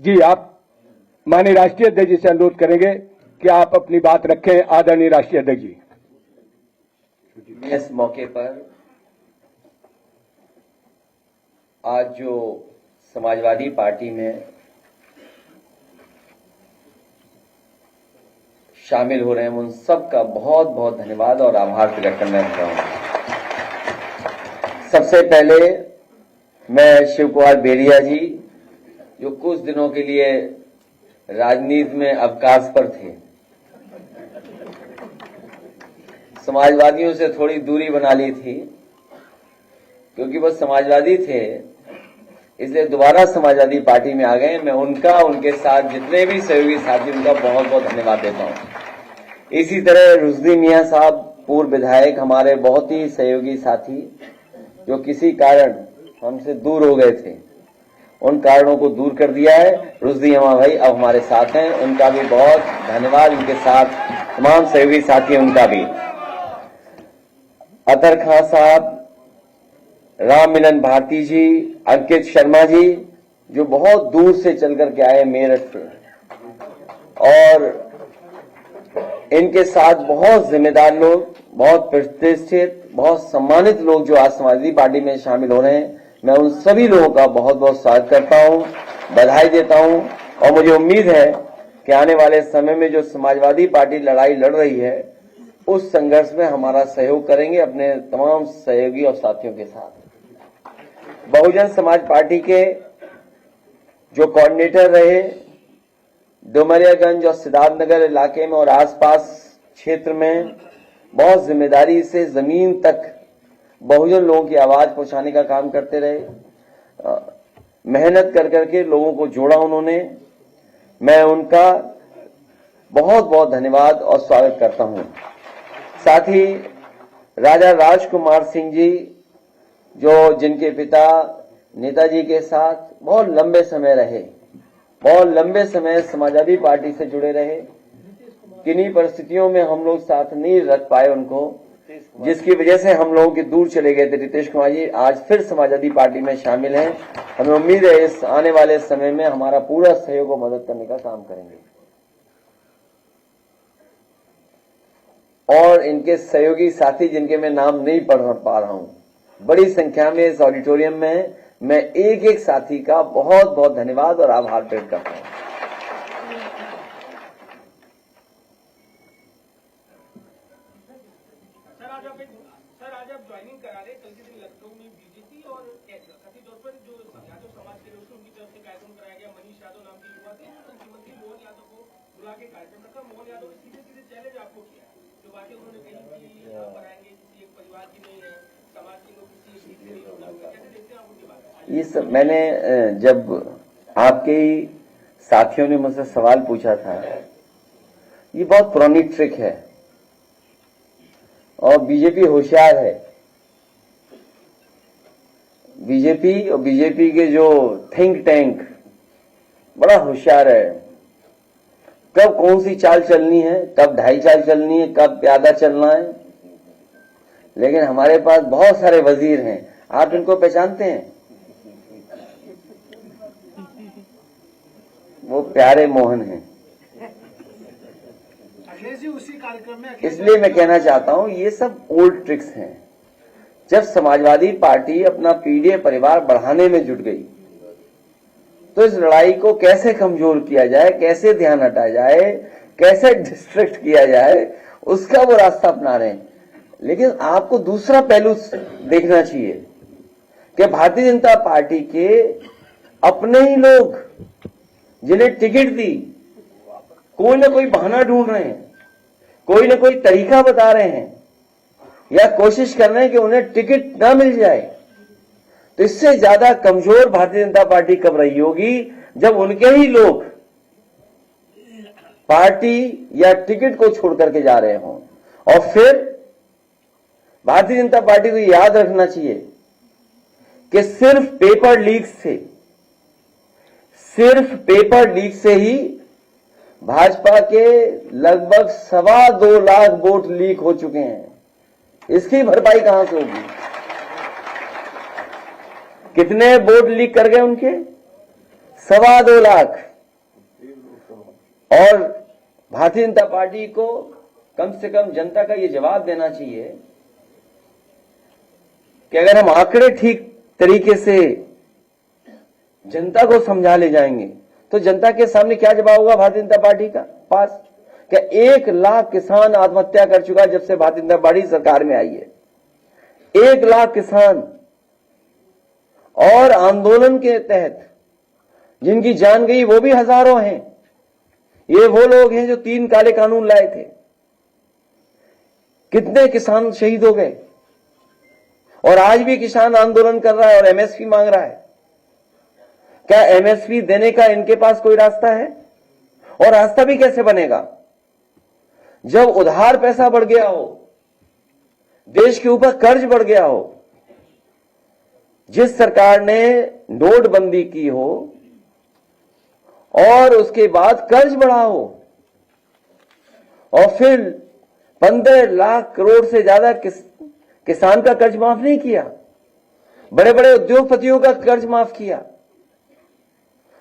जी, आप माननीय राष्ट्रीय अध्यक्ष जी से अनुरोध करेंगे कि आप अपनी बात रखें। आदरणीय राष्ट्रीय अध्यक्ष जी। इस मौके पर आज जो समाजवादी पार्टी में शामिल हो रहे हैं उन सब का बहुत बहुत धन्यवाद और आभार प्रकट करना चाहता हूं। सबसे पहले मैं शिव कुमार बेरिया जी, जो कुछ दिनों के लिए राजनीति में अवकाश पर थे, समाजवादियों से थोड़ी दूरी बना ली थी क्योंकि वो समाजवादी थे, इसलिए दोबारा समाजवादी पार्टी में आ गए। मैं उनका, उनके साथ जितने भी सहयोगी साथी, उनका बहुत बहुत धन्यवाद देता हूं। इसी तरह रुश्दी मियां साहब, पूर्व विधायक, हमारे बहुत ही सहयोगी साथी, जो किसी कारण हमसे दूर हो गए थे, उन कारणों को दूर कर दिया है। रुश्दी अम्मा भाई अब हमारे साथ हैं, उनका भी बहुत धन्यवाद। उनके साथ तमाम सहयोगी साथी, उनका भी। अतर खां साहब, राम मिलन भारती जी, अंकित शर्मा जी, जो बहुत दूर से चल करके आए मेरठ से, और इनके साथ बहुत जिम्मेदार लोग, बहुत प्रतिष्ठित, बहुत सम्मानित लोग जो आज समाजवादी पार्टी में शामिल हो रहे हैं, मैं उन सभी लोगों का बहुत बहुत स्वागत करता हूं, बधाई देता हूं। और मुझे उम्मीद है कि आने वाले समय में जो समाजवादी पार्टी लड़ाई लड़ रही है, उस संघर्ष में हमारा सहयोग करेंगे अपने तमाम सहयोगी और साथियों के साथ। बहुजन समाज पार्टी के जो कोऑर्डिनेटर रहे, डुमरियागंज और सिद्धार्थनगर इलाके में और आसपास क्षेत्र में बहुत जिम्मेदारी से जमीन तक बहुजन लोगों की आवाज पहुंचाने का काम करते रहे। मेहनत कर करके लोगों को जोड़ा उन्होंने। मैं उनका बहुत बहुत धन्यवाद और स्वागत करता हूं। साथ ही राजा राजकुमार सिंह जी, जो जिनके पिता नेताजी के साथ बहुत लंबे समय रहे, बहुत लंबे समय समाजवादी पार्टी से जुड़े रहे, किन्हीं परिस्थितियों में हम लोग साथ नहीं रख पाए उनको, जिसकी वजह से हम लोगों के दूर चले गए थे। रितेश कुमार जी आज फिर समाजवादी पार्टी में शामिल हैं। हमें उम्मीद है इस आने वाले समय में हमारा पूरा सहयोग और मदद करने का काम करेंगे। और इनके सहयोगी साथी, जिनके मैं नाम नहीं पढ़ पा रहा हूं, बड़ी संख्या में इस ऑडिटोरियम में, मैं एक एक साथी का बहुत बहुत धन्यवाद और आभार प्रकट करता हूं। सर आज आप ज्वाइनिंग करा रहे, कल के दिन लखनऊ में बीजेपी और कथित तौर पर जो यादव समाज के लोग उनकी तरफ से कार्यक्रम कराया गया। मनीष यादव नाम के युवा थे, मुख्यमंत्री मोहन यादव को बुला के कार्यक्रम रखा। मोहन यादव ने सीधे सीधे चैलेंज आपको किया, जो बातें उन्होंने कही कि आप आएंगे किसी एक परिवार की नहीं है, समाज के लोग किसी एक से नहीं जुड़ा हुआ। कैसे देखते हैं आप उनकी बात? ये सब मैंने जब आपके साथियों ने मुझसे सवाल पूछा था, ये बहुत पुरानी ट्रिक है और बीजेपी होशियार है। बीजेपी और बीजेपी के जो थिंक टैंक बड़ा होशियार है। कब कौन सी चाल चलनी है, कब ढाई चाल चलनी है, कब प्यादा चलना है। लेकिन हमारे पास बहुत सारे वजीर हैं, आप इनको पहचानते हैं? वो प्यारे मोहन हैं। उसी कार्यक्रम में इसलिए मैं कहना चाहता हूं ये सब ओल्ड ट्रिक्स हैं। जब समाजवादी पार्टी अपना पीढ़ी परिवार बढ़ाने में जुट गई, तो इस लड़ाई को कैसे कमजोर किया जाए, कैसे ध्यान हटाया जाए, कैसे डिस्ट्रैक्ट किया जाए, उसका वो रास्ता अपना रहे हैं। लेकिन आपको दूसरा पहलू देखना चाहिए कि भारतीय जनता पार्टी के अपने ही लोग जिन्हें टिकट दी, कोई ना कोई बहाना ढूंढ रहे हैं, कोई ना कोई तरीका बता रहे हैं, या कोशिश कर रहे हैं कि उन्हें टिकट ना मिल जाए। तो इससे ज्यादा कमजोर भारतीय जनता पार्टी कब रही होगी, जब उनके ही लोग पार्टी या टिकट को छोड़ करके जा रहे हों। और फिर भारतीय जनता पार्टी को याद रखना चाहिए कि सिर्फ पेपर लीक से ही भाजपा के लगभग 2.25 लाख वोट लीक हो चुके हैं। इसकी भरपाई कहां से होगी? कितने वोट लीक कर गए उनके? 2.25 लाख। और भारतीय जनता पार्टी को कम से कम जनता का ये जवाब देना चाहिए कि अगर हम आंकड़े ठीक तरीके से जनता को समझा ले जाएंगे तो जनता के सामने क्या जवाब होगा भारतीय जनता पार्टी का पास? क्या 1 लाख किसान आत्महत्या कर चुका जब से भारतीय जनता पार्टी सरकार में आई है। 1 लाख किसान, और आंदोलन के तहत जिनकी जान गई वो भी हजारों हैं। ये वो लोग हैं जो 3 काले कानून लाए थे। कितने किसान शहीद हो गए, और आज भी किसान आंदोलन कर रहा है और एमएसपी मांग रहा है। क्या एमएसपी देने का इनके पास कोई रास्ता है? और रास्ता भी कैसे बनेगा जब उधार पैसा बढ़ गया हो, देश के ऊपर कर्ज बढ़ गया हो, जिस सरकार ने नोटबंदी की हो और उसके बाद कर्ज बढ़ा हो, और फिर 15 लाख करोड़ से ज्यादा किसान का कर्ज माफ नहीं किया, बड़े बड़े उद्योगपतियों का कर्ज माफ किया।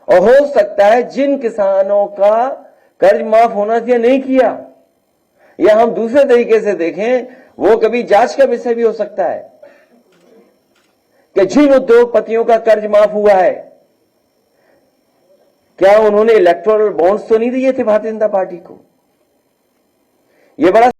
और हो सकता है जिन किसानों का कर्ज माफ होना चाहिए नहीं किया, या हम दूसरे तरीके से देखें, वो कभी जांच का विषय भी हो सकता है कि जिन उद्योगपतियों का कर्ज माफ हुआ है, क्या उन्होंने इलेक्टोरल बॉन्ड्स तो नहीं दिए थे भारतीय जनता पार्टी को? ये बड़ा